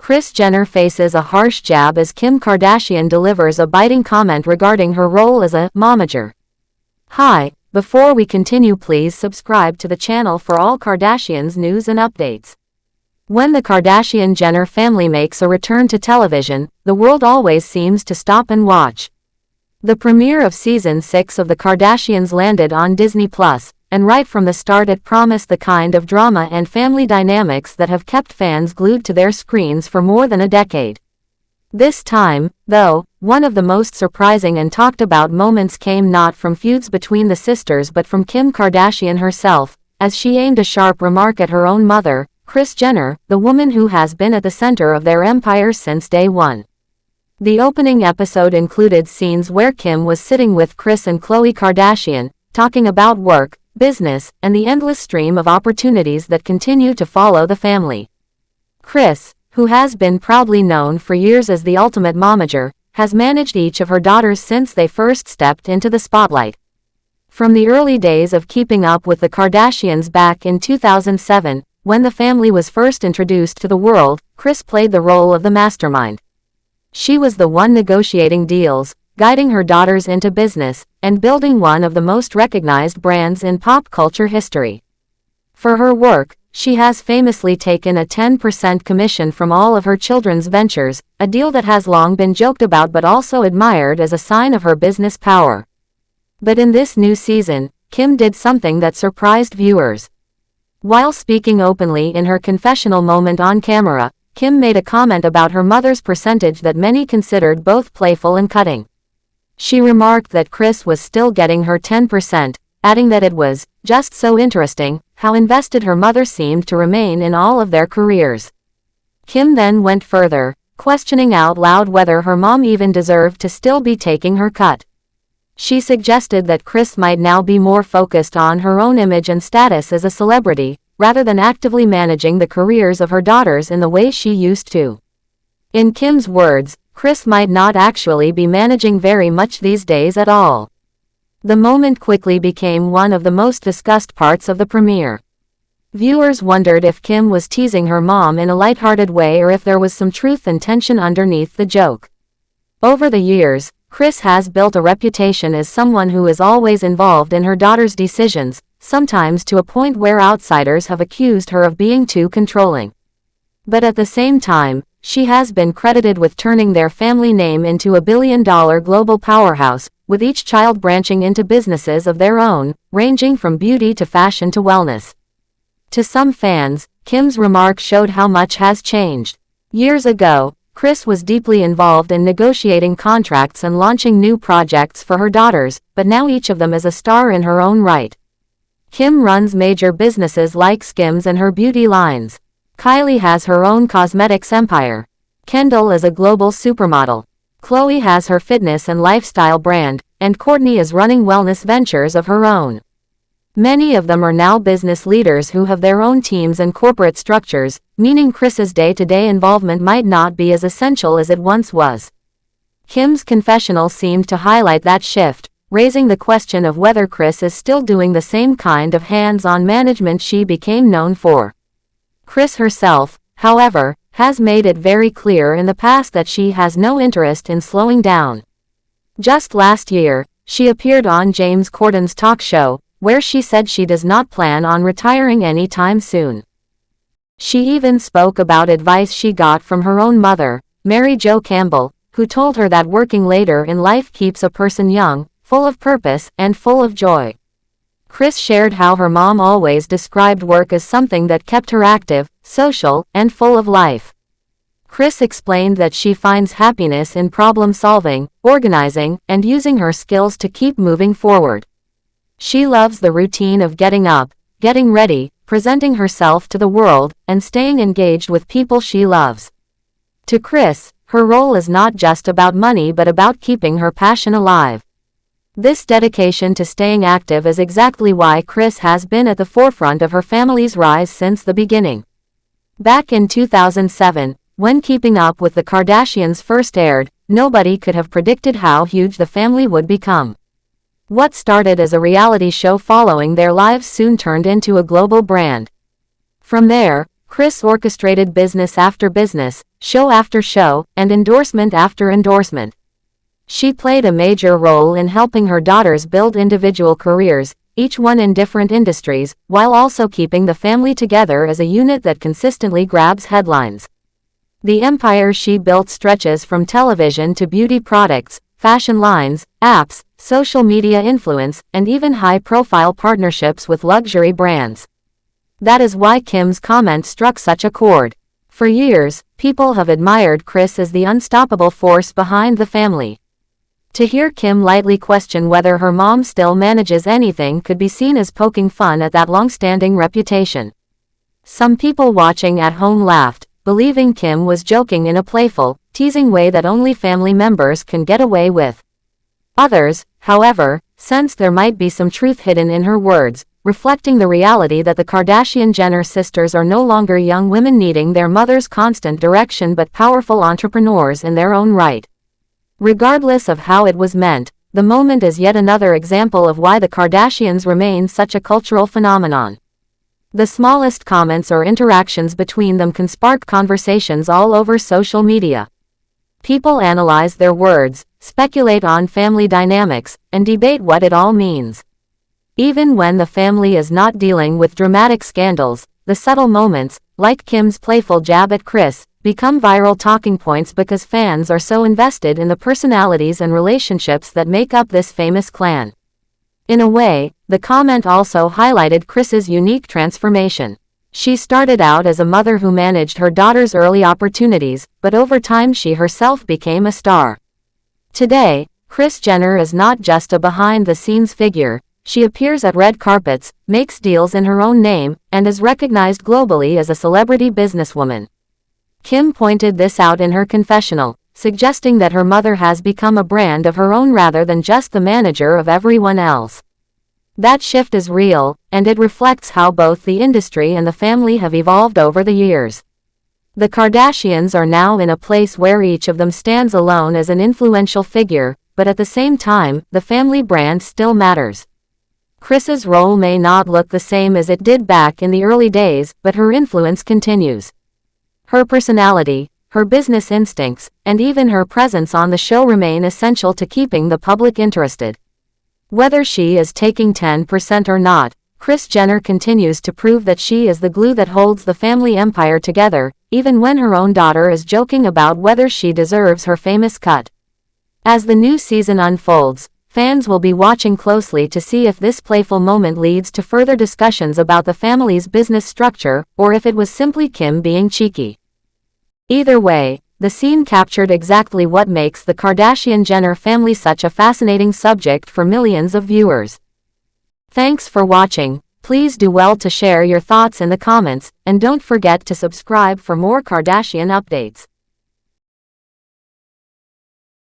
Kris Jenner faces a harsh jab as Kim Kardashian delivers a biting comment regarding her role as a momager. Hi, before we continue, please subscribe to the channel for all Kardashians news and updates. When the Kardashian-Jenner family makes a return to television, the world always seems to stop and watch. The premiere of Season 6 of The Kardashians landed on Disney+, and right from the start it promised the kind of drama and family dynamics that have kept fans glued to their screens for more than a decade. This time, though, one of the most surprising and talked about moments came not from feuds between the sisters but from Kim Kardashian herself, as she aimed a sharp remark at her own mother, Kris Jenner, the woman who has been at the center of their empire since day one. The opening episode included scenes where Kim was sitting with Kris and Khloe Kardashian, talking about work, business, and the endless stream of opportunities that continue to follow the family. Kris, who has been proudly known for years as the ultimate momager, has managed each of her daughters since they first stepped into the spotlight. From the early days of Keeping Up with the Kardashians back in 2007, when the family was first introduced to the world, Kris played the role of the mastermind. She was the one negotiating deals, guiding her daughters into business, and building one of the most recognized brands in pop culture history. For her work, she has famously taken a 10% commission from all of her children's ventures, a deal that has long been joked about but also admired as a sign of her business power. But in this new season, Kim did something that surprised viewers. While speaking openly in her confessional moment on camera, Kim made a comment about her mother's percentage that many considered both playful and cutting. She remarked that Kris was still getting her 10%, adding that it was just so interesting how invested her mother seemed to remain in all of their careers. Kim then went further, questioning out loud whether her mom even deserved to still be taking her cut. She suggested that Kris might now be more focused on her own image and status as a celebrity, rather than actively managing the careers of her daughters in the way she used to. In Kim's words, Kris might not actually be managing very much these days at all. The moment quickly became one of the most discussed parts of the premiere. Viewers wondered if Kim was teasing her mom in a lighthearted way or if there was some truth and tension underneath the joke. Over the years, Kris has built a reputation as someone who is always involved in her daughter's decisions, sometimes to a point where outsiders have accused her of being too controlling. But at the same time, she has been credited with turning their family name into a billion-dollar global powerhouse, with each child branching into businesses of their own, ranging from beauty to fashion to wellness. To some fans, Kim's remark showed how much has changed. Years ago, Kris was deeply involved in negotiating contracts and launching new projects for her daughters, but now each of them is a star in her own right. Kim runs major businesses like Skims and her beauty lines. Kylie has her own cosmetics empire. Kendall is a global supermodel. Khloe has her fitness and lifestyle brand, and Kourtney is running wellness ventures of her own. Many of them are now business leaders who have their own teams and corporate structures, meaning Kris's day-to-day involvement might not be as essential as it once was. Kim's confessional seemed to highlight that shift, raising the question of whether Kris is still doing the same kind of hands-on management she became known for. Kris herself, however, has made it very clear in the past that she has no interest in slowing down. Just last year, she appeared on James Corden's talk show, where she said she does not plan on retiring anytime soon. She even spoke about advice she got from her own mother, Mary Jo Campbell, who told her that working later in life keeps a person young, full of purpose, and full of joy. Kris shared how her mom always described work as something that kept her active, social, and full of life. Kris explained that she finds happiness in problem-solving, organizing, and using her skills to keep moving forward. She loves the routine of getting up, getting ready, presenting herself to the world, and staying engaged with people she loves. To Kris, her role is not just about money but about keeping her passion alive. This dedication to staying active is exactly why Kris has been at the forefront of her family's rise since the beginning. Back in 2007, when Keeping Up with the Kardashians first aired, nobody could have predicted how huge the family would become. What started as a reality show following their lives soon turned into a global brand. From there, Kris orchestrated business after business, show after show, and endorsement after endorsement. She played a major role in helping her daughters build individual careers, each one in different industries, while also keeping the family together as a unit that consistently grabs headlines. The empire she built stretches from television to beauty products, fashion lines, apps, social media influence, and even high-profile partnerships with luxury brands. That is why Kim's comment struck such a chord. For years, people have admired Kris as the unstoppable force behind the family. To hear Kim lightly question whether her mom still manages anything could be seen as poking fun at that long-standing reputation. Some people watching at home laughed, believing Kim was joking in a playful, teasing way that only family members can get away with. Others, however, sensed there might be some truth hidden in her words, reflecting the reality that the Kardashian-Jenner sisters are no longer young women needing their mother's constant direction but powerful entrepreneurs in their own right. Regardless of how it was meant, the moment is yet another example of why the Kardashians remain such a cultural phenomenon. The smallest comments or interactions between them can spark conversations all over social media. People analyze their words, speculate on family dynamics, and debate what it all means. Even when the family is not dealing with dramatic scandals, the subtle moments, like Kim's playful jab at Kris, become viral talking points because fans are so invested in the personalities and relationships that make up this famous clan. In a way, the comment also highlighted Kris's unique transformation. She started out as a mother who managed her daughter's early opportunities, but over time she herself became a star. Today, Kris Jenner is not just a behind-the-scenes figure. She appears at red carpets, makes deals in her own name, and is recognized globally as a celebrity businesswoman. Kim pointed this out in her confessional, suggesting that her mother has become a brand of her own rather than just the manager of everyone else. That shift is real, and it reflects how both the industry and the family have evolved over the years. The Kardashians are now in a place where each of them stands alone as an influential figure, but at the same time, the family brand still matters. Kris's role may not look the same as it did back in the early days, but her influence continues. Her personality, her business instincts, and even her presence on the show remain essential to keeping the public interested. Whether she is taking 10% or not, Kris Jenner continues to prove that she is the glue that holds the family empire together, even when her own daughter is joking about whether she deserves her famous cut. As the new season unfolds, fans will be watching closely to see if this playful moment leads to further discussions about the family's business structure, or if it was simply Kim being cheeky. Either way, the scene captured exactly what makes the Kardashian-Jenner family such a fascinating subject for millions of viewers. Thanks for watching. Please do well to share your thoughts in the comments, and don't forget to subscribe for more Kardashian updates.